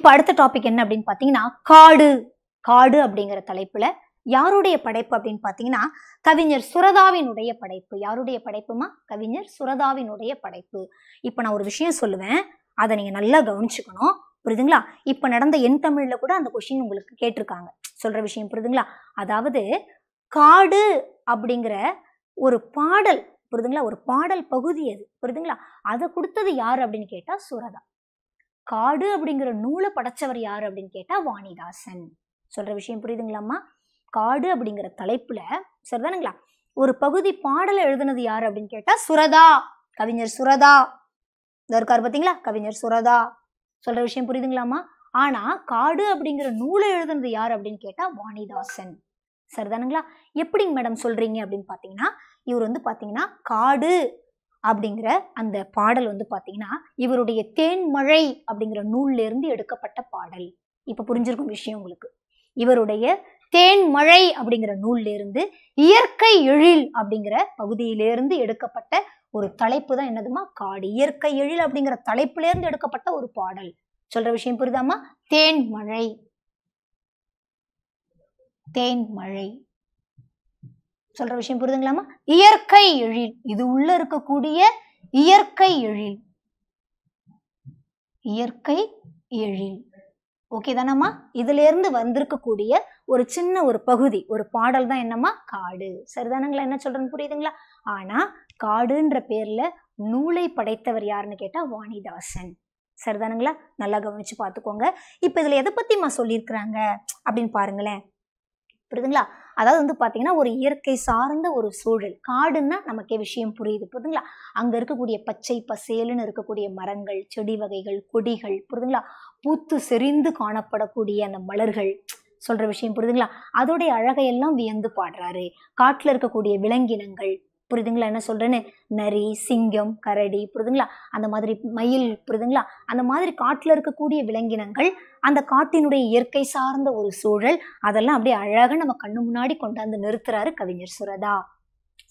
இப்ப அடுத்த டாபிக் என்ன அப்படின்னு பாத்தீங்கன்னா காடு. காடு அப்படிங்கிற தலைப்புல யாருடைய படைப்பு அப்படின்னு பாத்தீங்கன்னா கவிஞர் சுரதாவினுடைய படைப்பு. யாருடைய படைப்புமா? கவிஞர் சுரதாவினுடைய படைப்பு. இப்ப நான் ஒரு விஷயம் சொல்லுவேன், அதை நீங்க நல்லா கவனிச்சுக்கணும், புரியுதுங்களா? இப்ப நடந்த என் தமிழ்ல கூட அந்த கொஸ்டின் உங்களுக்கு கேட்டிருக்காங்க. சொல்ற விஷயம் புரியுதுங்களா? அதாவது காடு அப்படிங்கிற ஒரு பாடல், புரியுதுங்களா? ஒரு பாடல் பகுதி அது, புரியுதுங்களா? அதை கொடுத்தது யாரு அப்படின்னு கேட்டா சுரதா. காடு அப்படிங்கிற நூலை படைச்சவர் யாரு அப்படின்னு கேட்டா வாணிதாசன். சொல்ற விஷயம் புரியுதுங்களாம்மா? காடு அப்படிங்கிற தலைப்புல சரிதானுங்களா ஒரு பகுதி பாடலை எழுதுனது யாரு அப்படின்னு கேட்டா சுரதா, கவிஞர் சுரதா. இருக்காரு பாத்தீங்களா, கவிஞர் சுரதா. சொல்ற விஷயம் புரியுதுங்களாமா? ஆனா காடு அப்படிங்கிற நூலை எழுதுனது யாரு அப்படின்னு கேட்டா வாணிதாசன். சரிதானுங்களா? எப்படிங்க மேடம் சொல்றீங்க அப்படின்னு பாத்தீங்கன்னா இவர் வந்து பாத்தீங்கன்னா காடு அப்படிங்கிற அந்த பாடல் வந்து பாத்தீங்கன்னா இவருடைய தேன்மழை அப்படிங்கிற நூல்ல இருந்து எடுக்கப்பட்ட பாடல். இப்ப புரிஞ்சிருக்கும் விஷயம் உங்களுக்கு. இவருடைய தேன்மழை அப்படிங்கிற நூல்ல இருந்து இயற்கை எழில் அப்படிங்கிற பகுதியிலிருந்து எடுக்கப்பட்ட ஒரு தலைப்பு தான் என்னதுமா? காடு. இயற்கை எழில் அப்படிங்கிற தலைப்புல இருந்து எடுக்கப்பட்ட ஒரு பாடல். சொல்ற விஷயம் புரியுதாமா? தேன்மழை. தேன்மழை சொல்ற விஷயம் புரியுதுங்களாமா? இயற்கை எழில், இது உள்ள இருக்கக்கூடிய இயற்கை எழில். இயற்கை எழில் ஓகே தானம்மா? இதுல இருந்து வந்திருக்கக்கூடிய ஒரு சின்ன ஒரு பகுதி, ஒரு பாடல் தான் என்னம்மா? காடு. சரிதானுங்களா? என்ன சொல்றேன்னு புரியுதுங்களா? ஆனா காடுன்ற பேர்ல நூலை படைத்தவர் யாருன்னு கேட்டா வாணிதாசன். சரிதானுங்களா? நல்லா கவனிச்சு பாத்துக்கோங்க. இப்ப இதுல எதை பத்திமா சொல்லியிருக்கிறாங்க அப்படின்னு பாருங்களேன், புரியுதுங்களா? அதாவது வந்து பாத்தீங்கன்னா ஒரு இயற்கை சார்ந்த ஒரு சூழல். காடுன்னா நமக்கே விஷயம் புரியுது, புரியுதுங்களா? அங்க இருக்கக்கூடிய பச்சை பசேலுன்னு இருக்கக்கூடிய மரங்கள், செடி வகைகள், கொடிகள், புரியுதுங்களா? பூத்து செறிந்து காணப்படக்கூடிய அந்த மலர்கள். சொல்ற விஷயம் புரியுதுங்களா? அதோடைய அழகையெல்லாம் வியந்து பாடுறாரு. காட்டுல இருக்கக்கூடிய விலங்கினங்கள், புரியுதுங்களா என்ன சொல்றேன்னு? நரி, சிங்கம், கரடி, புரியுதுங்களா? அந்த மாதிரி மயில், புரியுதுங்களா? அந்த மாதிரி காட்டுல இருக்கக்கூடிய விலங்கினங்கள், அந்த காட்டினுடைய இயற்கை சார்ந்த ஒரு சூழல், அதெல்லாம் அப்படியே அழகா நம்ம கண்ணு முன்னாடி கொண்டாந்து நிறுத்துறாரு கவிஞர் சுரதா.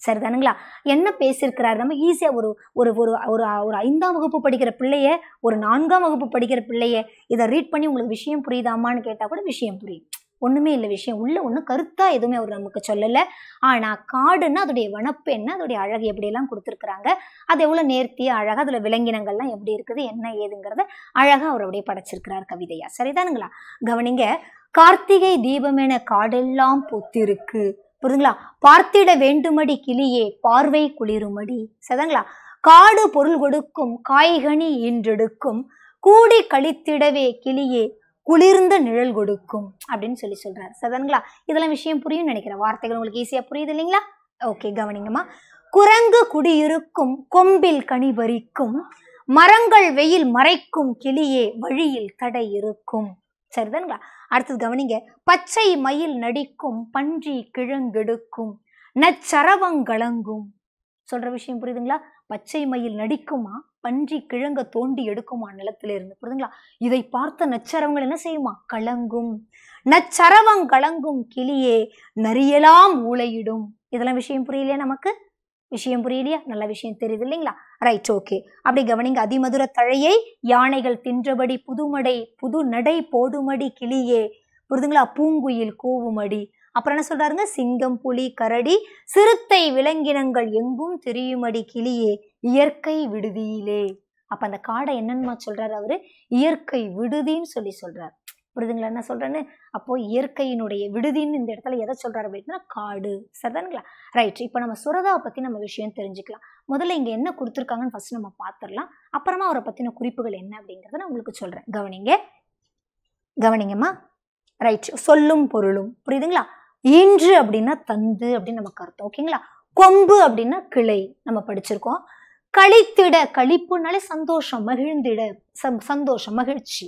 சரிதானுங்களா? என்ன பேசியிருக்கிறாரு? நம்ம ஈஸியா ஒரு ஒரு ஒரு ஒரு ஒரு 5ஆம் வகுப்பு படிக்கிற பிள்ளைய, ஒரு 4ஆம் வகுப்பு படிக்கிற பிள்ளைய இதை ரீட் பண்ணி உங்களுக்கு விஷயம் புரியுதாமான்னு கேட்டா கூட விஷயம் புரியும். ஒண்ணுமே இல்லை, விஷயம் உள்ள ஒன்றும் கருத்தா எதுவுமே அவர் நமக்கு சொல்லல. ஆனா காடுன்னா அதோடைய வனப்பு என்ன, அதோடைய அழகு எப்படி எல்லாம் கொடுத்துருக்குறாங்க, அது எவ்வளவு நேர்த்தியா அழகா, அதுல விலங்கினங்கள்லாம் எப்படி இருக்குது, என்ன ஏதுங்கிறத அழகா அவர் அப்படியே படைச்சிருக்கிறார் கவிதையா. சரிதானுங்களா? கவனிங்க. கார்த்திகை தீபம் என காடெல்லாம் பூத்திருக்கு, புரியுதுங்களா? பார்த்திட வேண்டுமடி கிளியே பார்வை குளிருமடி. சரிதாங்களா? காடு பொருள் கொடுக்கும் காய்கனி ஈன்றெடுக்கும் கூடி கழித்திடவே கிளியே குளிர்ந்த நிழல் கொடுக்கும் அப்படின்னு சொல்றாரு. சரிதானுங்களா? இதெல்லாம் விஷயம் புரியும் நினைக்கிறேன். வார்த்தைகள் உங்களுக்கு ஈஸியா புரியுது இல்லைங்களா? ஓகே, கவனிங்கம்மா. குரங்கு குடியிருக்கும் கொம்பில் கனி பறிக்கும் மரங்கள் வெயில் மறைக்கும் கிளியே வழியில் தடை இருக்கும். சரிதானுங்களா? அடுத்தது கவனிங்க. பச்சை மயில் நடிக்கும் பன்றி கிழங்கெடுக்கும் நச்சரவங்களங்கும். சொல்ற விஷயம் புரியுதுங்களா? பச்சை மயில் நடிக்குமா, பன்றி கிழங்க தோண்டி எடுக்குமா நிலத்தில இருந்து, புரியுதுங்களா? இதை பார்த்த நச்சரவங்கள் என்ன செய்யுமா? கலங்கும். நச்சரவங்களங்கும் கிளியே நரியலாம் ஊளையிடும். இதெல்லாம் விஷயம் புரியலையா? நமக்கு விஷயம் புரியலையா? நல்ல விஷயம் தெரியுது இல்லைங்களா? Right, okay. அப்படி கவனிங்க. அதிமதுர தழையை யானைகள் தின்றபடி புதுமடை புது நடை போடுமடி கிளியே, புரியுதுங்களா? பூங்குயில் கூவுமடி. அப்புறம் என்ன சொல்றாருங்க? சிங்கம், புலி, கரடி, சிறுத்தை விலங்கினங்கள் எங்கும் தெரியுமடி கிளியே இயற்கை விடுதியிலே. அப்ப அந்த காடை என்னன்னு சொல்றாரு அவரு? இயற்கை விடுதின்னு சொல்றாரு. புரியுதுங்களா என்ன சொல்றேன்னு? அப்போ இயற்கையினுடைய விடுதின்னு இந்த இடத்துல எதை சொல்றாரு அப்படின்னா காடு. சரிதானுங்களா? ரைட். இப்ப நம்ம சுரதாவை பத்தி நம்ம விஷயம் தெரிஞ்சுக்கலாம். முதல்ல இங்க என்ன கொடுத்துருக்காங்கன்னு ஃபர்ஸ்ட் நம்ம பார்த்துடலாம். அப்புறமா அவரை பத்தின குறிப்புகள் என்ன அப்படிங்கறத நான் உங்களுக்கு சொல்றேன். கவனிங்கம்மா. ரைட். சொல்லும் பொருளும், புரியுதுங்களா? ஈன்று அப்படின்னா தந்து அப்படின்னு நமக்கு அர்த்தம். ஓகேங்களா? கொம்பு அப்படின்னா கிளை, நம்ம படிச்சிருக்கோம். கழித்திட, கழிப்புனாலே சந்தோஷம், மகிழ்ந்திட, சந்தோஷம், மகிழ்ச்சி.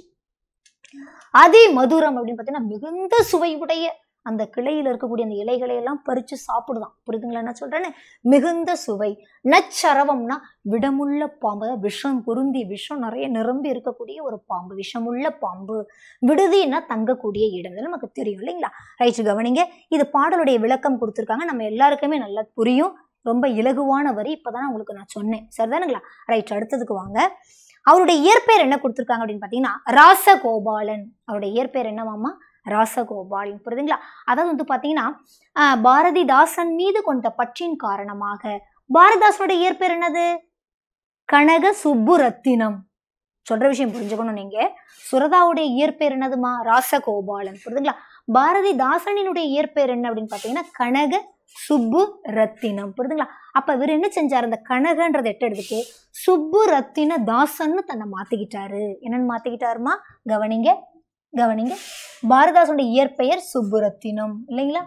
அதிமதுரம் அப்படின்னு பார்த்தீங்கன்னா மிகுந்த சுவையுடைய அந்த கிளையில இருக்கக்கூடிய அந்த இலைகளை எல்லாம் பறிச்சு சாப்பிடுதான். புரியுதுங்களா என்ன சொல்றேன்னு? மிகுந்த சுவை. நச்சரவம்னா விடமுள்ள பாம்பு, விஷம் பொருந்தி விஷம் நிறைய நிரம்பி இருக்கக்கூடிய ஒரு பாம்பு, விஷமுள்ள பாம்பு. விடுதினா தங்கக்கூடிய இடம், நமக்கு தெரியும் இல்லைங்களா? ரைட், கவனிங்க. இது பாடலுடைய விளக்கம் கொடுத்துருக்காங்க, நம்ம எல்லாருக்குமே நல்லா புரியும். ரொம்ப இலகுவான வரி, இப்பதான் உங்களுக்கு நான் சொன்னேன். சரிதானுங்களா? ரைட், அடுத்ததுக்கு வாங்க. அவருடைய இயற்பெயர் என்ன கொடுத்திருக்காங்க அப்படின்னு பாத்தீங்கன்னா ராசகோபாலன். அவருடைய இயற்பெயர் என்னவாமா? ராசகோபாலன். புரியுதுங்களா? அதாவது வந்து பாத்தீங்கன்னா பாரதிதாசன் மீது கொண்ட பற்றின் காரணமாக பாரதிதாசனுடைய இயற்பெயர் என்னது? கனக சுப்புரத்தினம். சொல்ற விஷயம் புரிஞ்சுக்கணும் நீங்க. சுரதாவுடைய இயற்பெயர் என்னதுமா? ராசகோபாலன். புரியுதுங்களா? பாரதிதாசனினுடைய இயற்பெயர் என்ன அப்படின்னு பாத்தீங்கன்னா கனக சுப்பு ரத்தினம். புரியுதுங்களா? அப்ப இவர் என்ன செஞ்சாரு? அந்த கனகன்றதை எடுத்துட்டு சுப்பு ரத்தின தாசன்னு தன்னை மாத்திக்கிட்டாரு. என்னன்னு மாத்திக்கிட்டாருமா? கவனிங்க கவனிங்க. பாரதிதாசனுடைய இயற்பெயர் சுப்புரத்தினம் இல்லைங்களா?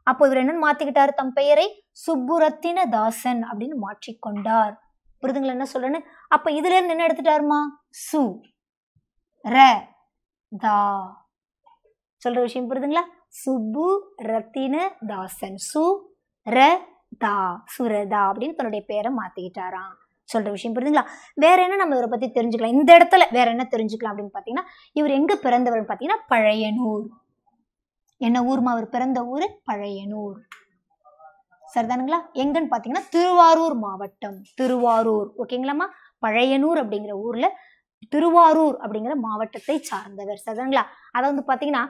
அப்போ இவர் என்னன்னு மாத்திக்கிட்டாரு? தம் பெயரை சுப்புரத்தின தாசன் அப்படின்னு மாற்றிக்கொண்டார். புரியுதுங்களா என்ன சொல்றேன்னு? அப்ப இதுல இருந்து என்ன எடுத்துட்டாருமா? சு ர தா. சொல்ற விஷயம் புரியுதுங்களா? சுப்பு ரத்தின தாசன், சு ர தா, சுரதா அப்படின்னு தன்னுடைய பேரை மாத்திக்கிட்டாராம். சொல்ற விஷயம் புரியுதுங்களா? வேற என்ன நம்ம இவரை பத்தி தெரிஞ்சுக்கலாம்? இந்த இடத்துல வேற என்ன தெரிஞ்சுக்கலாம் அப்படின்னு பாத்தீங்கன்னா, இவர் எங்க பிறந்தவர் பாத்தீங்கன்னா பழையனூர். என்ன ஊர்மா அவர் பிறந்த ஊரு? பழையனூர். சரிதானுங்களா? எங்கன்னு பாத்தீங்கன்னா திருவாரூர் மாவட்டம். திருவாரூர். ஓகேங்களாமா? பழையனூர் அப்படிங்கிற ஊர்ல திருவாரூர் அப்படிங்கிற மாவட்டத்தை சார்ந்தவர். சரிதானுங்களா? அதை வந்து பாத்தீங்கன்னா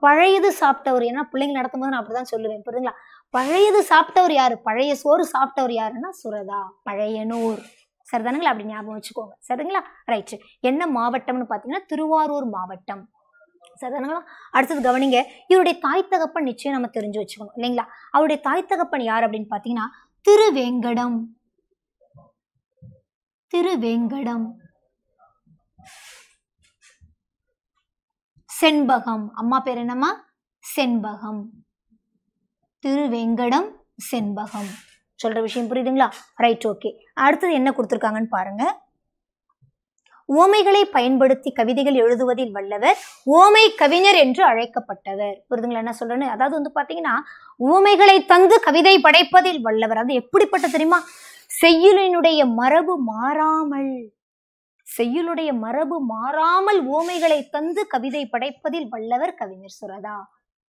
பழையது சாப்பிட்டவர். ஏன்னா பிள்ளைங்க நடத்தும் போது நான் அப்படிதான் சொல்லுவேன். புரியுதுங்களா? பழையது சாப்பிட்டவர் யாரு? பழைய சோறு சாப்பிட்டவர் யாருன்னா சுரதா. பழையனூர். சரிதானுங்களா? அப்படி ஞாபகம் வச்சுக்கோங்க. சரிங்களா? ரைட். என்ன மாவட்டம்னு பாத்தீங்கன்னா திருவாரூர் மாவட்டம். சரிதானுங்களா? அடுத்தது கவனிங்க. இவருடைய தாய் தகப்பன் நிச்சயம் நம்ம தெரிஞ்சு வச்சுக்கணும் இல்லைங்களா? அவருடைய தாய் தகப்பன் யார் அப்படின்னு பாத்தீங்கன்னா திருவேங்கடம். திருவேங்கடம். செண்பகம். அம்மா பேர் என்னம்மா? செண்பகம். திருவேங்கடம் செண்பகம். சொல்ற விஷயம் புரியுதுங்களா? ரைட். ஓகே. அடுத்தது என்ன கொடுத்திருக்காங்கன்னு பாருங்க. ஓமைகளை பயன்படுத்தி கவிதைகள் எழுதுவதில் வல்லவர், ஓமை கவிஞர் என்று அழைக்கப்பட்டவர். புரியுதுங்களா என்ன சொல்றேன்னு? அதாவது வந்து பாத்தீங்கன்னா ஓமைகளை தந்து கவிதை படைப்பதில் வல்லவர். அது எப்படிப்பட்ட தெரியுமா? செய்யுளினுடைய மரபு மாறாமல், செய்யுளுடைய மரபு மாறாமல் ஓமைகளை தந்து கவிதை படைப்பதில் வல்லவர் கவிஞர் சுரதா.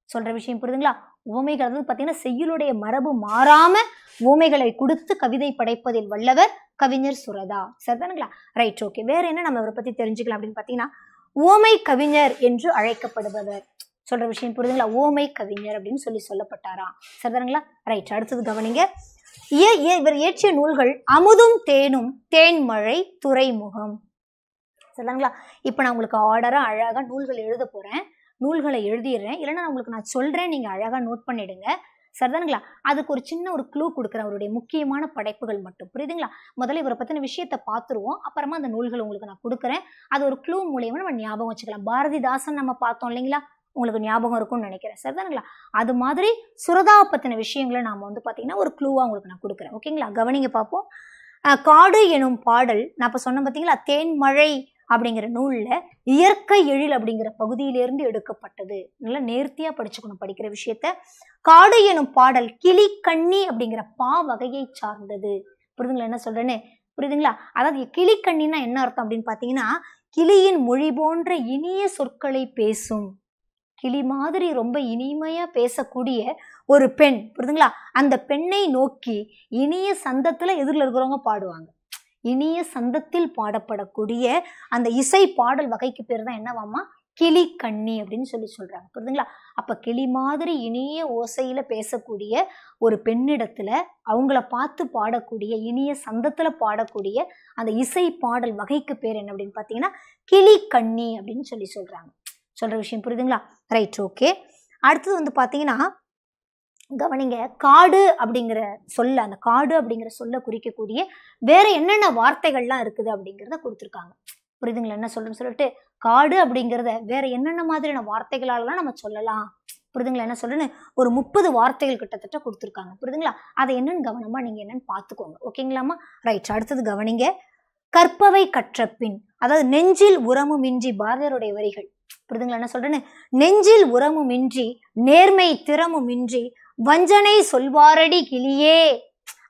சொல்ற விஷயம் புரியுதுங்களா? ஓமைகள் வந்து பாத்தீங்கன்னா செய்யுளுடைய மரபு மாறாம ஓமைகளை கொடுத்து கவிதை படைப்பதில் வல்லவர் கவிஞர் சுரதா. சரிதானுங்களா? ரைட். ஓகே. வேற என்ன நம்ம இவரை பத்தி தெரிஞ்சுக்கலாம் அப்படின்னு பாத்தீங்கன்னா ஓமை கவிஞர் என்று அழைக்கப்படுபவர். சொல்ற விஷயம் புரியுதுங்களா? ஓமை கவிஞர் அப்படின்னு சொல்லப்பட்டாரா. சரிதானுங்களா? ரைட். அடுத்தது கவனிங்க. இவர் இயற்றிய நூல்கள் அமுதும் தேனும், தேன்மழை, துறைமுகம். சரிதானுங்களா? இப்ப நான் உங்களுக்கு ஆர்டரா அழகா நூல்கள் எழுத போறேன். நூல்களை எழுதிடுறேன். இல்லைன்னா உங்களுக்கு நான் சொல்றேன், நீங்க அழகா நோட் பண்ணிடுங்க. சரிதானுங்களா? அதுக்கு ஒரு சின்ன ஒரு க்ளூ கொடுக்குறேன். அவருடைய முக்கியமான படைப்புகள் மட்டும். புரியுதுங்களா? முதல்ல இவரை பத்தின விஷயத்தை பார்த்துருவோம். அப்புறமா அந்த நூல்கள் உங்களுக்கு நான் கொடுக்குறேன். அது ஒரு க்ளூ மூலியமா நம்ம ஞாபகம் வச்சுக்கலாம். பாரதிதாசன் நம்ம பார்த்தோம் இல்லைங்களா? உங்களுக்கு ஞாபகம் இருக்கும்னு நினைக்கிறேன். சரிதானுங்களா? அது மாதிரி சுரதாவை பத்தின விஷயங்களை நாம வந்து பாத்தீங்கன்னா ஒரு க்ளூவா உங்களுக்கு நான் கொடுக்குறேன். ஓகேங்களா? கவனிங்க பார்ப்போம். காடு எனும் பாடல் நான் இப்ப சொன்ன பார்த்தீங்களா? தேன்மழை அப்படிங்கிற நூல்ல இயற்கை எழில் அப்படிங்கிற பகுதியிலிருந்து எடுக்கப்பட்டது. நல்லா நேர்த்தியா படிச்சுக்கணும் படிக்கிற விஷயத்த. காடு எனும் பாடல் கிளி கண்ணி அப்படிங்கிற பா வகையை சார்ந்தது. புரியுதுங்களா என்ன சொல்றேன்னு? புரியுதுங்களா? அதாவது கிளி கண்ணின்னா என்ன அர்த்தம் அப்படின்னு பாத்தீங்கன்னா கிளியின் மொழி போன்ற இனிய சொற்களை பேசும், கிளி மாதிரி ரொம்ப இனிமையா பேசக்கூடிய ஒரு பெண். புரியுதுங்களா? அந்த பெண்ணை நோக்கி இனிய சந்தத்துல எதிரில் இருக்கிறவங்க பாடுவாங்க. இனிய சந்தத்தில் பாடப்படக்கூடிய அந்த இசை பாடல் வகைக்கு பேர் தான் என்னவாமா? கிளி கண்ணி அப்படின்னு சொல்றாங்க. புரியுதுங்களா? அப்ப கிளி மாதிரி இனிய ஓசையில பேசக்கூடிய ஒரு பெண்ணிடத்துல அவங்கள பார்த்து பாடக்கூடிய இனிய சந்தத்துல பாடக்கூடிய அந்த இசை பாடல் வகைக்கு பேர் என்ன அப்படின்னு பாத்தீங்கன்னா கிளி கண்ணி அப்படின்னு சொல்றாங்க. சொல்ற விஷயம் புரியுதுங்களா? ரைட். ஓகே. அடுத்தது வந்து பாத்தீங்கன்னா கவனிங்க. காடு அப்படிங்கிற சொல்ல, அந்த காடு அப்படிங்கிற சொல்ல குறிக்கக்கூடிய வேற என்னென்ன வார்த்தைகள்லாம் இருக்குது அப்படிங்கிறத கொடுத்துருக்காங்க. புரியுதுங்களா என்ன சொல்றேன்னு சொல்லிட்டு காடு அப்படிங்கிறத வேற என்னென்ன மாதிரியான வார்த்தைகளாலாம் நம்ம சொல்லலாம். புரியுதுங்களா என்ன சொல்றேன்னு? ஒரு 30 வார்த்தைகள் கிட்டத்தட்ட கொடுத்துருக்காங்க. புரியுதுங்களா? அதை என்னன்னு கவனமா நீங்க என்னன்னு பாத்துக்கோங்க. ஓகேங்களாமா? ரைட். அடுத்தது கவனிங்க. கற்பவை கற்றப்பின், அதாவது நெஞ்சில் உரமுமின்றி, பாரதியாருடைய வரிகள். புரியுதுங்களா என்ன சொல்றேன்னு? நெஞ்சில் உரமுமின்றி, நேர்மை திறமுமின்றி, வஞ்சனை சொல்வாரடி கிளியே.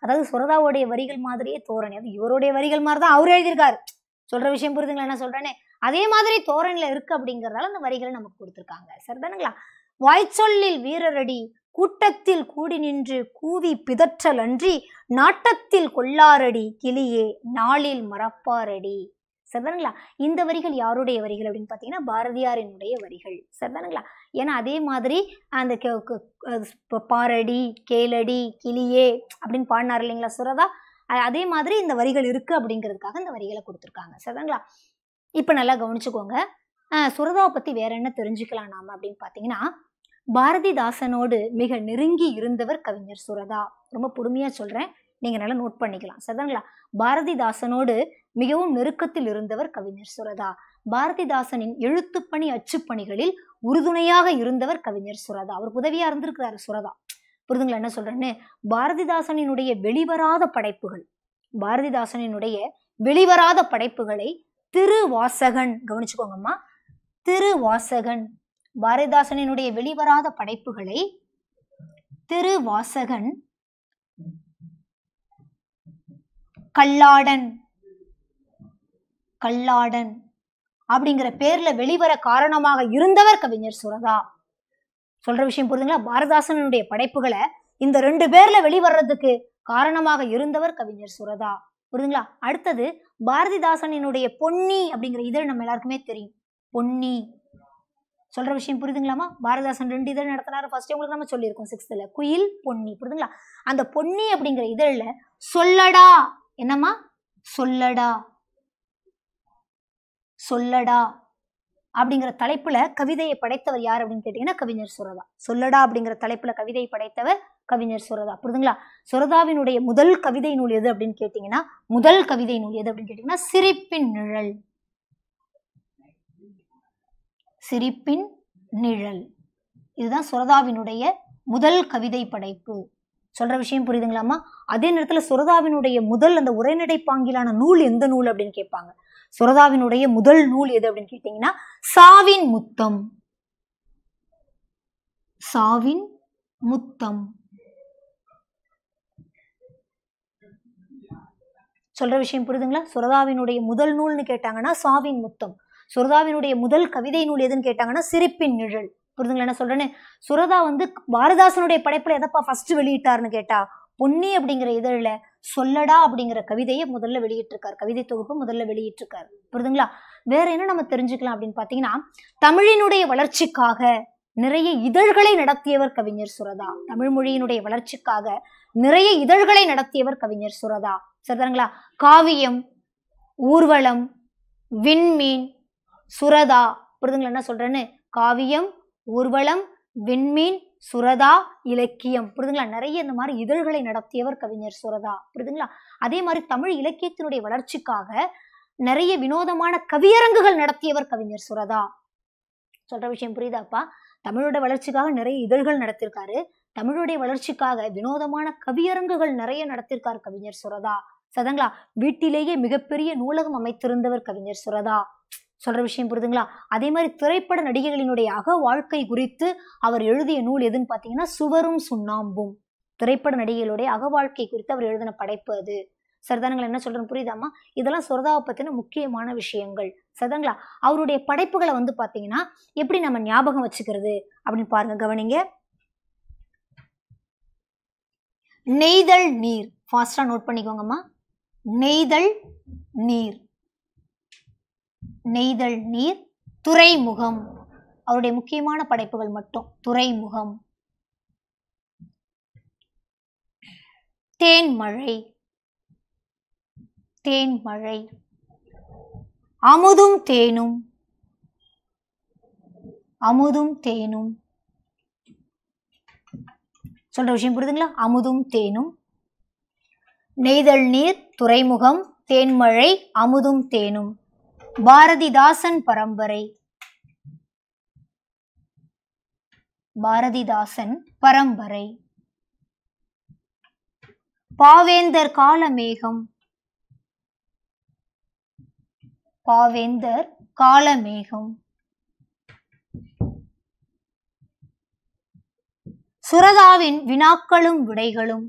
அதாவது சுரதாவுடைய வரிகள் மாதிரியே தோரணை, அது இவருடைய வரிகள் மாதிரிதான் அவரு எழுதியிருக்காரு. சொல்ற விஷயம் புரியுதுங்களா என்ன சொல்றேன்னு? அதே மாதிரி தோரணையில இருக்கு அப்படிங்கறதால அந்த வரிகளை நமக்கு கொடுத்திருக்காங்க. சரிதானுங்களா? வாய்ச்சொல்லில் வீரரடி, கூட்டத்தில் கூடி நின்று கூவி பிதற்றல் அன்றி, நாட்டத்தில் கொள்ளாரடி கிளியே, நாளில் மறப்பாரடி. சரிதானுங்களா? இந்த வரிகள் யாருடைய வரிகள் அப்படின்னு பார்த்தீங்கன்னா பாரதியாரினுடைய வரிகள். சரிதானுங்களா? ஏன்னா அதே மாதிரி அந்த பாரடி கேளடி கிளியே அப்படின்னு பாடினார் இல்லைங்களா சுரதா, அதே மாதிரி இந்த வரிகள் இருக்கு அப்படிங்கிறதுக்காக இந்த வரிகளை கொடுத்துருக்காங்க. சரிதானுங்களா? இப்போ நல்லா கவனிச்சுக்கோங்க. சுரதாவை பத்தி வேற என்ன தெரிஞ்சுக்கலாம் நாம அப்படின்னு பார்த்தீங்கன்னா, பாரதிதாசனோடு மிக நெருங்கி இருந்தவர் கவிஞர் சுரதா. ரொம்ப பொறுமையா சொல்றேன், நீங்க நல்லா நோட் பண்ணிக்கலாம். சரிதாங்களா? பாரதிதாசனோடு மிகவும் நெருக்கத்தில் இருந்தவர் கவிஞர் சுரதா. பாரதிதாசனின் எழுத்துப்பணி அச்சுப்பணிகளில் உறுதுணையாக இருந்தவர் கவிஞர் சுரதா. அவர் உதவியா இருந்திருக்கிறாரு சுரதா. புரிதுங்களா என்ன சொல்றேன்னு? பாரதிதாசனினுடைய வெளிவராத படைப்புகளை திருவாசகன், கவனிச்சுக்கோங்கம்மா, திருவாசகன், பாரதிதாசனினுடைய வெளிவராத படைப்புகளை திருவாசகன், கல்லாடன் அப்படிங்கிற பேர்ல வெளிவர காரணமாக இருந்தவர் கவிஞர் சுரதா. சொல்ற விஷயம் புரியுதுங்களா? பாரதிதாசனுடைய படைப்புகளை இந்த 2 பேர்ல வெளிவர்றதுக்கு காரணமாக இருந்தவர் கவிஞர் சுரதா. புரியுதுங்களா? அடுத்தது பாரதிதாசனினுடைய பொன்னி அப்படிங்கிற இதழ் நம்ம எல்லாருக்குமே தெரியும். பொன்னி சொல்ற விஷயம் புரியுதுங்களாமா? பாரதிதாசன் 2 இதழ் நடத்தினாரு. ஃபர்ஸ்ட் உங்களுக்கு நம்ம சொல்லியிருக்கோம் 6th குயில் பொன்னி. புரியுதுங்களா? அந்த பொன்னி அப்படிங்கிற இதழ்ல சொல்லடா, என்னம்மா, சொல்லடா அப்படிங்கிற தலைப்புல கவிதையை படைத்தவர் யார் அப்படின்னு கேட்டீங்கன்னா கவிஞர் சுரதா. சொல்லடா அப்படிங்கிற தலைப்புல கவிதையை படைத்தவர் கவிஞர் சுரதா. புரியுதுங்களா? சுரதாவினுடைய முதல் கவிதை நூல் எது அப்படின்னு கேட்டீங்கன்னா சிரிப்பின் நிழல். சிரிப்பின் நிழல் இதுதான் சுரதாவினுடைய முதல் கவிதை படைப்பு. சொல்ற விஷயம் புரியுதுங்களாமா? அதே நேரத்துல சுரதாவினுடைய முதல் அந்த உரைநடை பாங்கிலான நூல் எந்த நூல் அப்படின்னு கேட்பாங்க. சுரதாவினுடைய முதல் நூல் எது அப்படின்னு கேட்டீங்கன்னா சாவின் முத்தம். சொல்ற விஷயம் புரியுதுங்களா? சுரதாவினுடைய முதல் நூல்னு கேட்டாங்கன்னா சாவின் முத்தம். சுரதாவினுடைய முதல் கவிதை நூல் எதுன்னு கேட்டாங்கன்னா சிரிப்பின் நிழல். புரியுதுங்களா என்ன சொல்றேன்னு? சுரதா பாரதிதாசனுடைய படைப்புல எதப்பா ஃபர்ஸ்ட் வெளியிட்டாருன்னு கேட்டா பொன்னி அப்படிங்கிற இதழில சொல்லடா அப்படிங்கிற கவிதையை முதல்ல வெளியிட்டிருக்காரு. கவிதை தொகுப்பு முதல்ல வெளியிட்டிருக்காரு. புரியுதுங்களா? வேற என்ன நம்ம தெரிஞ்சுக்கலாம் அப்படின்னு பாத்தீங்கன்னா, தமிழினுடைய வளர்ச்சிக்காக நிறைய இதழ்களை நடத்தியவர் கவிஞர் சுரதா. தமிழ் மொழியினுடைய வளர்ச்சிக்காக நிறைய இதழ்களை நடத்தியவர் கவிஞர் சுரதா. சரிதானுங்களா? காவியம், ஊர்வலம், விண்மீன், சுரதா. புரியுதுங்களா என்ன சொல்றேன்னு? காவியம், ஊர்வலம், விண்மீன், சுரதா, இலக்கியம். புரியுதுங்களா? நிறைய இந்த மாதிரி இதழ்களை நடத்தியவர் கவிஞர் சுரதா. புரியுதுங்களா? அதே மாதிரி தமிழ் இலக்கியத்தினுடைய வளர்ச்சிக்காக நிறைய வினோதமான கவியரங்குகள் நடத்தியவர் கவிஞர் சுரதா. சொல்ற விஷயம் புரியுதாப்பா? தமிழோட வளர்ச்சிக்காக நிறைய இதழ்கள் நடத்திருக்காரு. தமிழுடைய வளர்ச்சிக்காக வினோதமான கவியரங்குகள் நிறைய நடத்திருக்காரு கவிஞர் சுரதா. சரிங்களா? வீட்டிலேயே மிகப்பெரிய நூலகம் அமைத்திருந்தவர் கவிஞர் சுரதா. சொல்ற விஷயம் புரியுதுங்களா? அதே மாதிரி திரைப்பட நடிகைகளினுடைய அக வாழ்க்கை குறித்து அவர் எழுதிய நூல் எதுன்னு பாத்தீங்கன்னா சுவரும் சுண்ணாம்பும். திரைப்பட நடிகைகளுடைய அக வாழ்க்கை குறித்து அவர் எழுதின படைப்பு அது. சரிதானுங்களா? என்ன சொல்றேன்னு புரியுதாமா? இதெல்லாம் சுரதாவை பத்தின முக்கியமான விஷயங்கள். சரிதாங்களா? அவருடைய படைப்புகளை பாத்தீங்கன்னா எப்படி நம்ம ஞாபகம் வச்சுக்கிறது அப்படின்னு பாருங்க, கவனிங்க. நெய்தல் நீர், ஃபாஸ்டா நோட் பண்ணிக்கோங்கம்மா. நெய்தல் நீர், துறைமுகம். அவருடைய முக்கியமான படைப்புகள் மட்டும். துறைமுகம், தேன்மழை, அமுதும் தேனும். சொல்ற விஷயம் புரியுதுங்களா? அமுதும் தேனும், நெய்தல் நீர், துறைமுகம், தேன்மழை, அமுதும் தேனும். பாரதிதாசன் பரம்பரை. பாவேந்தர் காலமேகம். சுரதாவின் வினாக்களும் விடைகளும்.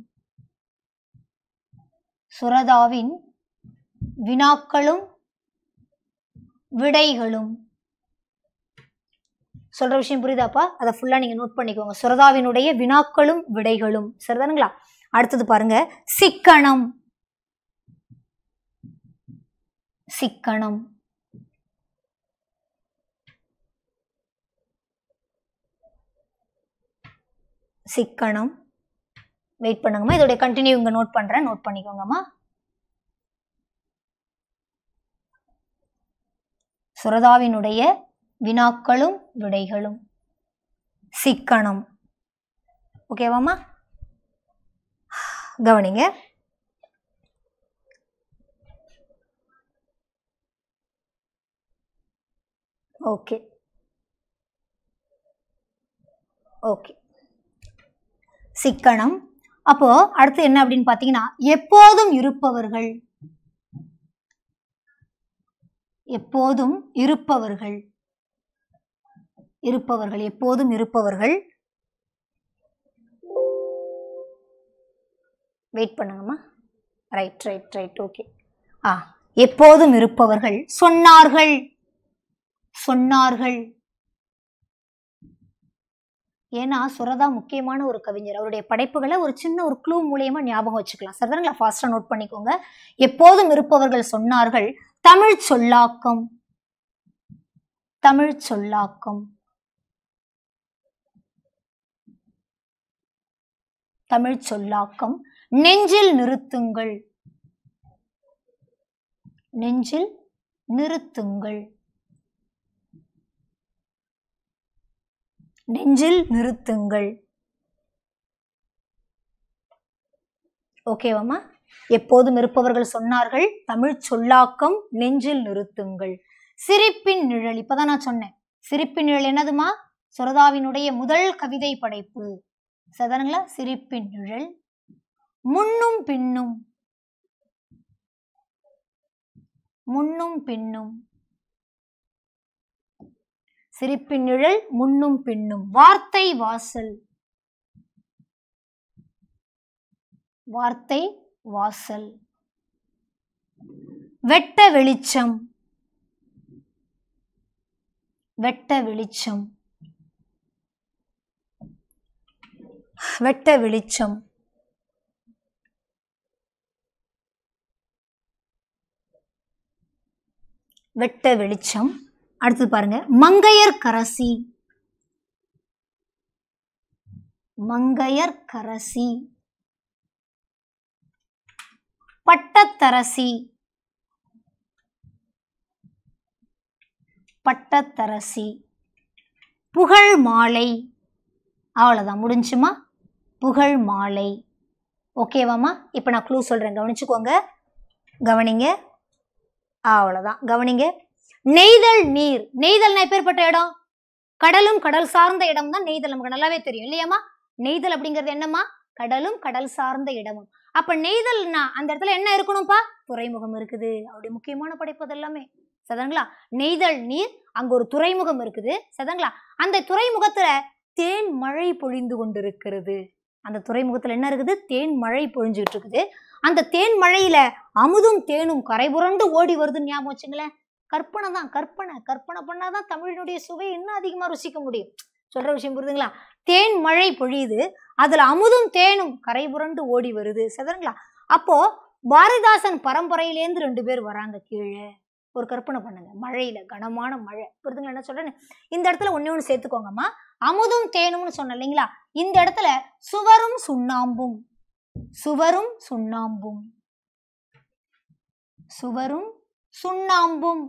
சொல்ற விஷயம் புரியுதாப்பா? அதை ஃபுல்லா நீங்க நோட் பண்ணிக்கோங்க. சுரதாவினுடைய வினாக்களும் விடைகளும். சரிதானுங்களா? அடுத்தது பாருங்க, சிக்கனம். சிக்கனம். வெயிட் பண்ணுங்கம்மா, இதோட கண்டினியூ இங்க நோட் பண்றேன், நோட் பண்ணிக்கோங்கம்மா. சுரதாவினுடைய வினாக்களும் விடைகளும் சிக்கனம். ஓகேவாம்மா? கவனிங்க. ஓகே ஓகே, சிக்கனம். அப்போ அடுத்து என்ன அப்படின்னு பாத்தீங்கன்னா, எப்போதும் இருப்பவர்கள். எப்போதும் இருப்பவர்கள், இருப்பவர்கள், எப்போதும் இருப்பவர்கள். வெயிட் பண்ணுங்கம்மா. Right right right, okay. எப்போதும் இருப்பவர்கள் சொன்னார்கள். சொன்னார்கள். ஏன்னா சுரதா முக்கியமான ஒரு கவிஞர். அவருடைய படைப்புகளை ஒரு சின்ன ஒரு க்ளூ மூலியமா ஞாபகம் வச்சுக்கலாம். சரிதாங்களா? ஃபாஸ்டா நோட் பண்ணிக்கோங்க. எப்போதும் இருப்பவர்கள் சொன்னார்கள். தமிழ் சொல்லாக்கம். தமிழ் சொல்லாக்கம். தமிழ் சொல்லாக்கம். நெஞ்சில் நிறுத்துங்கள். நெஞ்சில் நிறுத்துங்கள். நெஞ்சில் நிறுத்துங்கள். ஓகேவாம்மா? எப்போதும் இருப்பவர்கள் சொன்னார்கள். தமிழ் சொல்லாக்கம். நெஞ்சில் நிறுத்துங்கள். சிரிப்பின் நிழல். இப்பதான் நான் சொன்னேன். சிரிப்பின் நிழல் என்னதுமா? சுரதாவினுடைய முதல் கவிதை படைப்பு. சரிதானுங்களா? சிரிப்பின் நிழல். முன்னும் பின்னும். முன்னும் பின்னும். சிரிப்பின் நிழல், முன்னும் பின்னும். வார்த்தை வாசல். வார்த்தை வாசல். வெட்ட வெளிச்சம். வெட்ட வெளிச்சம். வெட்ட வெளிச்சம். வெட்ட வெளிச்சம். அடுத்து பாருங்க, மங்கையர் கரசி. மங்கையர் கரசி. பட்டத்தரசி. பட்டத்தரசி. புகழ் மாலை. அவ்வளவுதான், முடிஞ்சுமா? புகழ் மாலை. ஓகேவாமா? இப்ப நான் க்ளூ சொல்றேன், கவனிச்சுக்கோங்க. கவனிங்க. அவ்வளவுதான், கவனிங்க. நெய்தல் நீர். நெய்தல் எப்பேற்பட்ட இடம்? கடலும் கடல் சார்ந்த இடம் தான் நெய்தல். நமக்கு நல்லாவே தெரியும் இல்லையாமா? நெய்தல் அப்படிங்கிறது என்னம்மா? கடலும் கடல் சார்ந்த இடமும். அப்ப நெய்தல்னா அந்த இடத்துல என்ன இருக்கணும்ப்பா? துறைமுகம் இருக்குது. அவருடைய முக்கியமான படைப்பது எல்லாமே. சரிங்களா? நெய்தல் நீர், அங்க ஒரு துறைமுகம் இருக்குது. சரிங்களா? அந்த துறைமுகத்துல தேன் மழை பொழிந்து கொண்டிருக்கிறது. அந்த துறைமுகத்துல என்ன இருக்குது? தேன் மழை பொழிஞ்சுட்டு இருக்குது. அந்த தேன் மழையில அமுதும் தேனும் கரை புரண்டு ஓடி வருதுன்னு ஞாபகம் வச்சுங்களேன். கற்பனை தான், கற்பனை. கற்பனை பண்ணாதான் தமிழினுடைய சுவை இன்னும் அதிகமா ருசிக்க முடியும். சொல்ற விஷயம் புரியுதுங்களா? தேன் மழை பொழியுது, அதுல அமுதும் தேனும் கரை புரண்டு ஓடி வருது. சரிங்களா? அப்போ பாரதிதாசன் பரம்பரையிலேருந்து 2 பேர் வராங்க கீழே. ஒரு கற்பனை பண்ணுங்க, மழையில, கனமான மழை. புரியுதுங்களா என்ன சொல்றேன்னு? இந்த இடத்துல ஒண்ணு சேர்த்துக்கோங்கம்மா. அமுதும் தேனும்னு சொன்ன இல்லைங்களா? இந்த இடத்துல சுவரும் சுண்ணாம்பும். சுவரும் சுண்ணாம்பும். சுவரும் சுண்ணாம்பும்.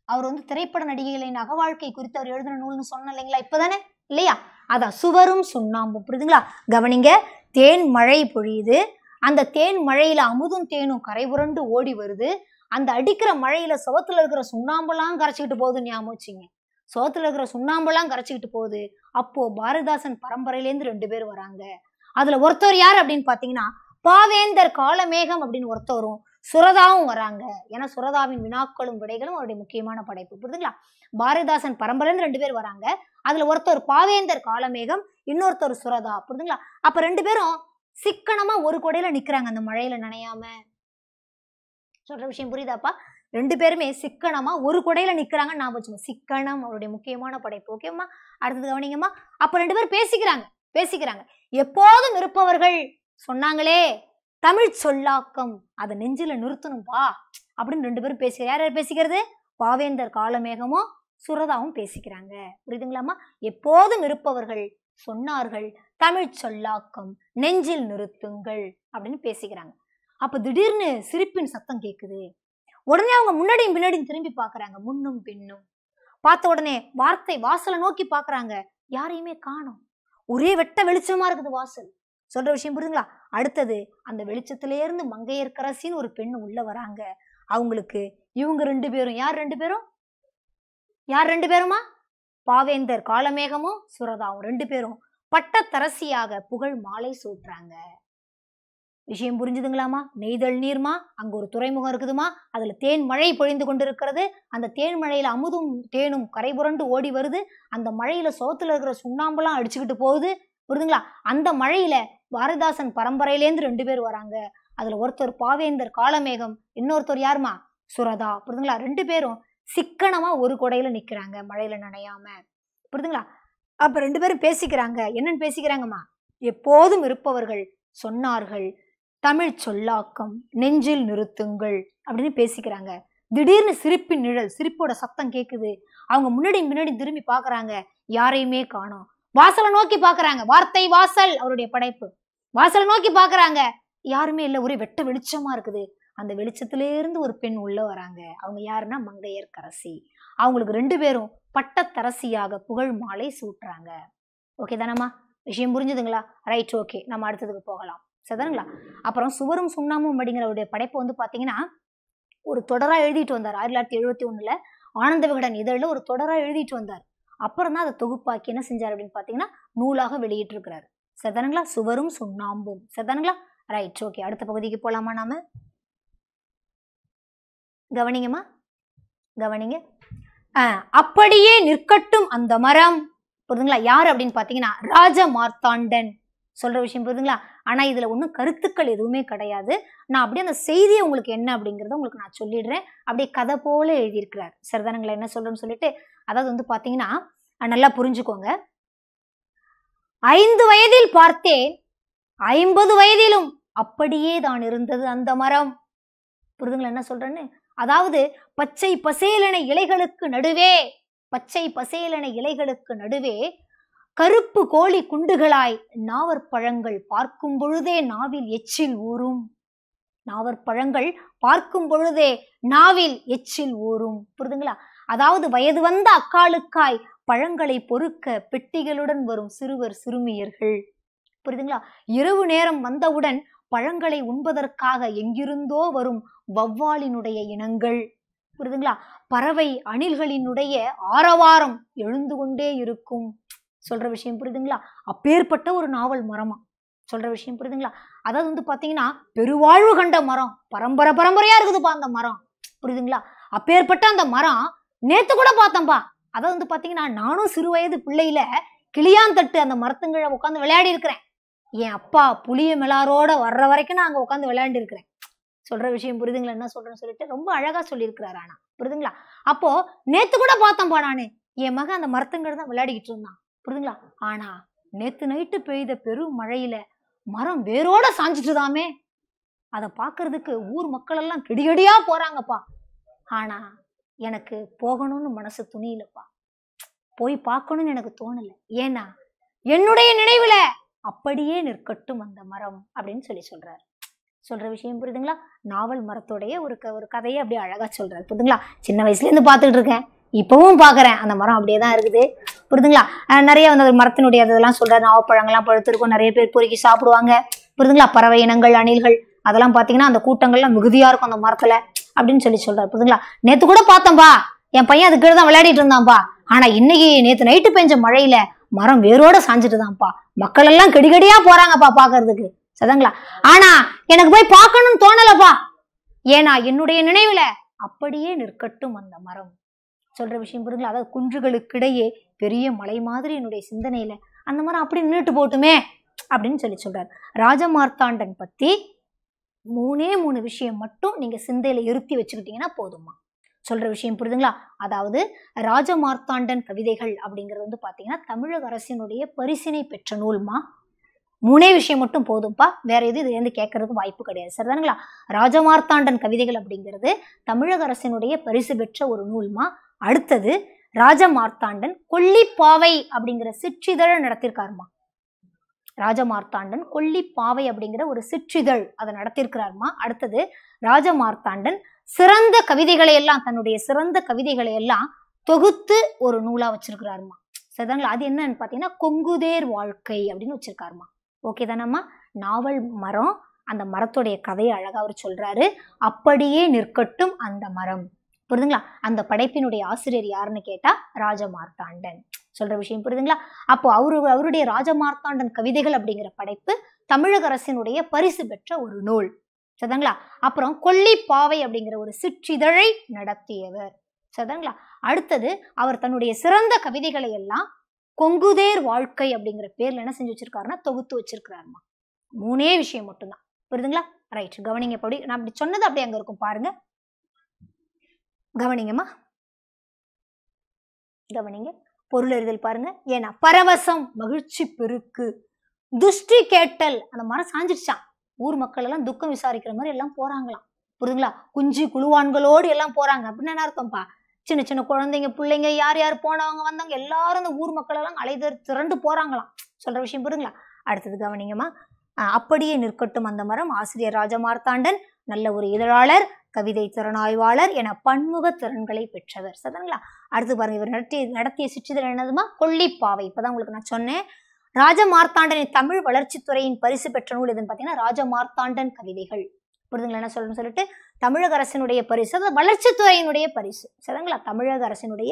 அவர் திரைப்பட நடிகைகளின் அகவாழ்க்கை குறித்து அவர் எழுதின நூல்னு சொன்ன இல்லைங்களா? இப்பதானே இல்லையா? அதான் சுவரும் சுண்ணாம்பும். புரியுதுங்களா? கவனிங்க. தேன் மழை பொழியுது, அந்த தேன் மழையில அமுதும் தேனும் கரை புரண்டு ஓடி வருது. அந்த அடிக்கிற மழையில சுவத்துல இருக்கிற சுண்ணாம்பெல்லாம் கரைச்சிக்கிட்டு போகுது. ஞாபகம் வச்சுங்க, சுவத்துல இருக்கிற சுண்ணாம்பெல்லாம் கரைச்சிக்கிட்டு போகுது. அப்போ பாரதிதாசன் பரம்பரையிலேருந்து 2 பேர் வராங்க. அதுல ஒருத்தர் யார் அப்படின்னு பாத்தீங்கன்னா, பாவேந்தர் காலமேகம் அப்படின்னு ஒருத்தரும், சுரதாவும் வராங்க. ஏன்னா சுரதாவின் வினாக்களும் விடைகளும் அவருடைய முக்கியமான படைப்பு. புரியுதுங்களா? பாரதிதாசன் பரம்பரையில 2 பேர் வராங்க. அதுல ஒருத்தர் பாவேந்தர் காலமேகம், இன்னொருத்தர் சுரதா. புரியுதுங்களா? அப்ப 2 பேரும் சிக்கனமா ஒரு கொடையில நிக்கிறாங்க, அந்த மழையில நனையாம. சொல்ற விஷயம் புரியுதாப்பா? 2 பேருமே சிக்கனமா ஒரு கொடையில நிக்கிறாங்க. நான் வச்சுக்கோங்க, சிக்கனம் அவருடைய முக்கியமான படைப்பு. ஓகேம்மா? அடுத்தது கவனிங்கம்மா. அப்ப 2 பேர் பேசிக்கிறாங்க. எப்போதும் இருப்பவர்கள் சொன்னாங்களே, தமிழ் சொல்லாக்கம், அதை நெஞ்சில நிறுத்தணும்பா அப்படின்னு 2 பேரும் பேசுகிறார். யார் யார் பேசிக்கிறது? பாவேந்தர் காலமேகமும் சுரதாவும் பேசிக்கிறாங்க. புரியுதுங்களாம்மா? எப்போதும் இருப்பவர்கள் சொன்னார்கள் தமிழ் சொல்லாக்கம் நெஞ்சில் நிறுத்துங்கள் அப்படின்னு பேசிக்கிறாங்க. அப்ப திடீர்னு சிரிப்பின் சத்தம் கேக்குது. உடனே அவங்க முன்னாடியும் பின்னாடியும் திரும்பி பாக்குறாங்க, முன்னும் பின்னும். பார்த்த உடனே வாசலை நோக்கி பாக்குறாங்க, யாரையுமே காணோம். ஒரே வெட்ட வெளிச்சமா இருக்குது வாசல். சொல்ற விஷயம் புரியுதுங்களா? அடுத்தது அந்த வெளிச்சத்திலே இருந்து மங்கையர்க்கரசின்னு ஒரு பெண்ணு உள்ள வராங்க. அவங்களுக்கு இவங்க 2 பேரும் யார் 2 பேருமா? பாவேந்தர் காலமேகமும் சுரதாவும் 2 பேரும் பட்டத்தரசியாக புகழ் மாலை சூட்டுறாங்க. விஷயம் புரிஞ்சுதுங்களாமா? நெய்தல் நீர்மா, அங்க ஒரு துறைமுகம் இருக்குதுமா, அதுல தேன் மழை பொழிந்து கொண்டிருக்கிறது. அந்த தேன் மழையில அமுதும் தேனும் கரை புரண்டு ஓடி வருது. அந்த மழையில சோத்துல இருக்கிற சுண்ணாம்பெல்லாம் அடிச்சுக்கிட்டு போகுது. புரியுதுங்களா? அந்த மழையில பாரதிதாசன் பரம்பரையிலேருந்து 2 பேர் வராங்க. அதுல ஒருத்தர் பாவேந்தர் காலமேகம், இன்னொருத்தர் யாருமா? சுரதா. புரியுதுங்களா? 2 பேரும் சிக்கனமா ஒரு கொடையில நிக்கிறாங்க, மழையில நனையாம. புரியுதுங்களா? அப்ப 2 பேரும் பேசிக்கிறாங்க. என்னன்னு பேசிக்கிறாங்கம்மா? எப்போதும் இருப்பவர்கள் சொன்னார்கள் தமிழ் சொல்லாக்கம் நெஞ்சில் நிறுத்துங்கள் அப்படின்னு பேசிக்கிறாங்க. திடீர்னு சிரிப்பின் நிழல், சிரிப்போட சத்தம் கேக்குது. அவங்க முன்னாடி திரும்பி பாக்குறாங்க, யாரையுமே காணோம். வாசலை நோக்கி பாக்குறாங்க, வார்த்தை வாசல் அவருடைய படைப்பு. வாசலை நோக்கி பாக்குறாங்க, யாருமே இல்ல, ஒரே வெட்ட வெளிச்சமா இருக்குது. அந்த வெளிச்சத்திலே இருந்து ஒரு பெண் உள்ள வராங்க. அவங்க யாருன்னா மங்கையர்க்கரசி. அவங்களுக்கு 2 பேரும் பட்டத்தரசியாக புகழ் மாலை சூட்டுறாங்க. ஓகே தானம்மா? விஷயம் புரிஞ்சுதுங்களா? ரைட், ஓகே, நம்ம அடுத்ததுக்கு போகலாம். சரிதானுங்களா? அப்புறம் சுவரும் சுண்ணாமும் அப்படிங்கிறவருடைய படைப்பு வந்து பாத்தீங்கன்னா ஒரு தொடரா எழுதிட்டு வந்தார். 1971 ஆனந்த விகடன் இதழில் ஒரு தொடரா எழுதிட்டு வந்தார். அப்புறம் தான் அதை தொகுப்பாக்கி என்ன செஞ்சார் அப்படின்னு பாத்தீங்கன்னா நூலாக வெளியிட்டு இருக்கிறாரு. சரிதானுங்களா? சுவரும் சுண்ணாம்பும். சரிதானுங்களா? ரைட், ஓகே, அடுத்த பகுதிக்கு போலாமா? நாம கவனிங்கம்மா, கவனிங்க. அப்படியே நிற்கட்டும் அந்த மரம். புரியுதுங்களா? யாரு அப்படின்னு பாத்தீங்கன்னா ராஜ மார்த்தாண்டன். சொல்ற விஷயம் புரியுதுங்களா? ஆனா இதுல ஒன்றும் கருத்துக்கள் எதுவுமே கிடையாது. நான் அப்படியே அந்த செய்தியை உங்களுக்கு என்ன அப்படிங்கிறத உங்களுக்கு நான் சொல்லிடுறேன். அப்படியே கதை போல எழுதியிருக்கிறார். சரிதானுங்களா? என்ன சொல்றேன்னு சொல்லிட்டு, அதாவது வந்து பாத்தீங்கன்னா நல்லா புரிஞ்சுக்கோங்க. 5 வயதில் பார்த்தேன், 50 வயதிலும் அப்படியே தான் இருந்தது அந்த மரம். புரியுதுங்களா என்ன சொல்றேன்னு? அதாவது பச்சை பசேலென இலைகளுக்கு நடுவே, பச்சை பசேலென இலைகளுக்கு நடுவே கருப்பு கோழி குண்டுகளாய் நாவற்பழங்கள் பார்க்கும் பொழுதே நாவில் எச்சில் ஊறும். நாவற்பழங்கள் பார்க்கும் பொழுதே நாவில் எச்சில் ஊறும். புரியுதுங்களா? அதாவது வயது வந்த அக்காளுக்காய் பழங்களை பொறுக்க பெட்டிகளுடன் வரும் சிறுவர் சிறுமியர்கள். புரியுதுங்களா? இரவு நேரம் வந்தவுடன் பழங்களை உண்பதற்காக எங்கிருந்தோ வரும் வௌவாலினுடைய இனங்கள். புரியுதுங்களா? பறவை அணில்களினுடைய ஆரவாரம் எழுந்து கொண்டே இருக்கும். சொல்ற விஷயம் புரியுதுங்களா? அப்பேற்பட்ட ஒரு நாவல் மரமா. சொல்ற விஷயம் புரியுதுங்களா? அதாவது வந்து பாத்தீங்கன்னா பெருவாழ்வு கண்ட மரம், பரம்பரையா இருக்குதுப்பா அந்த மரம். புரியுதுங்களா? அப்பேற்பட்ட அந்த மரம் நேத்து கூட பார்த்தம்பா. அதாவது வந்து பாத்தீங்கன்னா நானும் சிறு வயது பிள்ளையில கிளியாந்தட்டு அந்த மரத்துங்களை உட்காந்து விளையாடி இருக்கிறேன். என் அப்பா புளிய மிளாரோட வர்ற வரைக்கும் நான் அங்க உட்காந்து விளையாண்டு இருக்கிறேன். சொல்ற விஷயம் புரியுதுங்களா? என்ன சொல்றேன்னு சொல்லிட்டு ரொம்ப அழகா சொல்லியிருக்கிறாரு. ஆனா புரியுதுங்களா? அப்போ நேத்து கூட பார்த்தம்பா நானு, என் மகன் அந்த மரத்துங்களை தான் விளையாடிக்கிட்டு இருந்தான். புரியுதுங்களா? ஆனா நேத்து நைட்டு பெய்த பெரும் மழையில மரம் வேரோட சாஞ்சிட்டுதாமே. அதை பாக்குறதுக்கு ஊர் மக்கள் எல்லாம் கிடிகடியா போறாங்கப்பா. ஆனா எனக்கு போகணும்னு மனசு துணியிலப்பா, போய் பார்க்கணும்னு எனக்கு தோணல. ஏன்னா என்னுடைய நினைவுல அப்படியே நிற்கட்டும் அந்த மரம் அப்படின்னு சொல்றாரு. சொல்ற விஷயம் புரியுதுங்களா? நாவல் மரத்தோடைய ஒரு கதையை அப்படியே அழகா சொல்றாரு. புரியுதுங்களா? சின்ன வயசுல இருந்து பார்த்துட்டு இருக்கேன், இப்பவும் பாக்குறேன், அந்த மரம் அப்படியேதான் இருக்குது. புரியுதுங்களா? நிறைய வந்து மரத்தினுடைய இதெல்லாம் சொல்றாரு. நாவப்பழங்கள்லாம் பழுத்திருக்கும், நிறைய பேர் பொறுக்கி சாப்பிடுவாங்க. புரியுதுங்களா? பறவை இனங்கள் அணில்கள் அதெல்லாம் பாத்தீங்கன்னா அந்த கூட்டங்கள்லாம் மிகுதியா இருக்கும் அந்த மரத்துல அப்படின்னு சொல்றாரு. புரியுதுங்களா? நேத்து கூட பார்த்தம்பா, என் பையன் அது கீழே தான் விளையாடிட்டு இருந்தான்பா. ஆனா இன்னைக்கு நேத்து நைட்டு பெஞ்ச மழையில மரம் வேரோட சாஞ்சிட்டுதான்ப்பா. மக்கள் எல்லாம் கெடிகடியா போறாங்கப்பா பாக்குறதுக்கு. சரிங்களா? ஆனா எனக்கு போய் பார்க்கணும்னு தோணலப்பா. ஏன்னா என்னுடைய நினைவுல அப்படியே நிற்கட்டும் அந்த மரம். சொல்ற விஷயம் புரியுதுங்களா? அதாவது குன்றுகளுக்கிடையே பெரிய மலை மாதிரி என்னுடைய சிந்தனையில அந்த மரம் அப்படி நின்றுட்டு போட்டுமே அப்படின்னு சொல்றாரு. ராஜமார்த்தாண்டன் பத்தி 3 விஷயம் மட்டும் நீங்க சிந்தையில இருத்தி வச்சுக்கிட்டீங்கன்னா போதுமா. சொல்ற விஷயம் புரியுதுங்களா? அதாவது ராஜமார்த்தாண்டன் கவிதைகள் அப்படிங்கிறது வந்து பாத்தீங்கன்னா தமிழக அரசினுடைய பரிசினை பெற்ற நூல்மா. 3 விஷயம் மட்டும் போதும்பா, வேற எதுவும் இதுல இருந்து கேட்கறதுக்கு வாய்ப்பு கிடையாது. சரிதானுங்களா? ராஜமார்த்தாண்டன் கவிதைகள் அப்படிங்கிறது தமிழக அரசினுடைய பரிசு பெற்ற ஒரு நூல்மா. அடுத்தது ராஜமார்த்தாண்டன் கொல்லிப்பாவை அப்படிங்கிற சிற்றிதழ நடத்திருக்காருமா. ராஜமார்த்தாண்டன் கொல்லிப்பாவை அப்படிங்கிற ஒரு சிற்றிதழ் அதை நடத்திருக்கிறாருமா. அடுத்தது ராஜமார்த்தாண்டன் சிறந்த கவிதைகளை எல்லாம், தன்னுடைய சிறந்த கவிதைகளை எல்லாம் தொகுத்து ஒரு நூலா வச்சிருக்கிறாருமா. சரிதாங்களா? அது என்னன்னு பாத்தீங்கன்னா கொங்குதேர் வாழ்க்கை அப்படின்னு வச்சிருக்காருமா. ஓகே தானம்மா? நாவல் மரம், அந்த மரத்துடைய கதையை அழகா அவர் சொல்றாரு. அப்படியே நிற்கட்டும் அந்த மரம். புரியுதுங்களா? அந்த படைப்பினுடைய ஆசிரியர் யாருன்னு கேட்டா ராஜமார்த்தாண்டன். சொல்ற விஷயம் புரியுதுங்களா? அப்போ அவருடைய ராஜமார்த்தாண்டன் கவிதைகள் அப்படிங்கிற படைப்பு தமிழக அரசினுடைய பரிசு பெற்ற ஒரு நூல். சரிதாங்களா? அப்புறம் கொல்லிப்பாவை அப்படிங்கிற ஒரு சிற்றிதழை நடத்தியவர். சரிதாங்களா? அடுத்தது அவர் தன்னுடைய சிறந்த கவிதைகளை எல்லாம் கொங்குதேர் வாழ்க்கை அப்படிங்கிற பேர்ல என்ன செஞ்சு வச்சிருக்காருன்னா தொகுத்து வச்சிருக்கிறாருமா. 3 விஷயம் மட்டும்தான். புரியுதுங்களா? ரைட், கவனிங்க. படி நான் அப்படி சொன்னது அப்படி அங்க இருக்கும் பாருங்க. கவனிங்கம்மா, கவனிங்க. பொருள் அறிதல் பாருங்க. ஏன்னா பரவசம், மகிழ்ச்சி பெருக்கு, துஷ்டி கேட்டல், அந்த மரம் சாஞ்சிடுச்சான். ஊர் மக்கள் எல்லாம் துக்கம் விசாரிக்கிற மாதிரி எல்லாம் போறாங்களாம். புரியுதுங்களா? குஞ்சு குழுவான்களோடு எல்லாம் போறாங்க. அப்படின்னு என்ன அர்த்தம்ப்பா? சின்ன சின்ன குழந்தைங்க, பிள்ளைங்க, யார் யார் போனவங்க வந்தவங்க எல்லாரும் அந்த ஊர் மக்கள் எல்லாம் திரண்டு போறாங்களாம். சொல்ற விஷயம் புரியுதுங்களா? அடுத்தது கவனிங்கம்மா. அப்படியே நிற்கட்டும் அந்த மரம் ஆசிரியர் ராஜமார்த்தாண்டன் நல்ல ஒரு இதழாளர், கவிதை திறனாய்வாளர் என பன்முக திறன்களை பெற்றவர். சரிங்களா? அடுத்து பாருங்க, இவர் நடத்திய சிற்றிதழ் என்னதுமா? கொல்லிப்பாவை. இப்பதான் உங்களுக்கு நான் சொன்னேன். ராஜமார்த்தாண்டனின் தமிழ் வளர்ச்சித்துறையின் பரிசு பெற்ற நூல் எதுன்னு பாத்தீங்கன்னா ராஜமார்த்தாண்டன் கவிதைகள். புரிதுங்களா என்ன சொல்லணும்னு சொல்லிட்டு? தமிழக அரசினுடைய பரிசு, அது வளர்ச்சித்துறையினுடைய பரிசு. சரிங்களா? தமிழக அரசினுடைய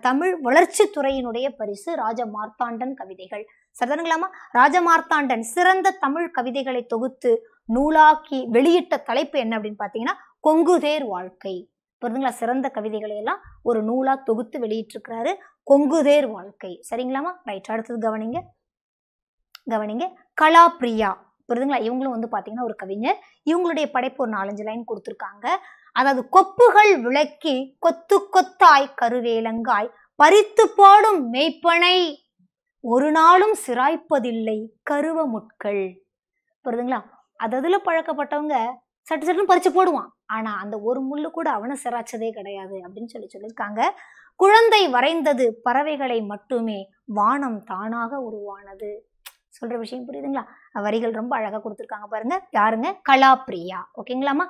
தமிழ் வளர்ச்சித்துறையினுடைய பரிசு ராஜமார்த்தாண்டன் கவிதைகள். சரிதானுங்களாமா? ராஜமார்த்தாண்டன் சிறந்த தமிழ் கவிதைகளை தொகுத்து நூலாக்கி வெளியிட்ட தலைப்பு என்ன அப்படின்னு பாத்தீங்கன்னா கொங்குதேர் வாழ்க்கை. புரிதுங்களா? சிறந்த கவிதைகளை எல்லாம் ஒரு நூலா தொகுத்து வெளியிட்டிருக்கிறாரு, கொங்குதேர் வாழ்க்கை. சரிங்களாமா? ரைட், அடுத்தது கவனிங்க. கவனிங்க, கலாப்ரியா. புரியுதுங்களா? இவங்களும் வந்து பாத்தீங்கன்னா ஒரு கவிஞர். இவங்களுடைய படைப்பு ஒரு 4-5 லைன் கொடுத்துருக்காங்க. அதாவது கொப்புகள் விளக்கி கொத்து கொத்தாய் கருவேலங்காய் பறித்து பாடும் மெய்ப்பனை ஒரு நாளும் சிராய்ப்பதில்லை கருவ முட்கள். புரியுதுங்களா? அதுல பழக்கப்பட்டவங்க சட்டு சட்டுன்னு பறிச்சு போடுவான். ஆனா அந்த ஒரு முள்ளு கூட அவனை சிராச்சதே கிடையாது அப்படின்னு சொல்லியிருக்காங்க. குழந்தை வரைந்தது பறவைகளை மட்டுமே, வானம் தானாக உருவானது. சொல்ற விஷயம் புரியுதுங்களா? வரிகள் ரொம்ப அழகா கொடுத்துருக்காங்க பாருங்க. யாருங்க? கலாப்ரியா. ஓகேங்களாமா?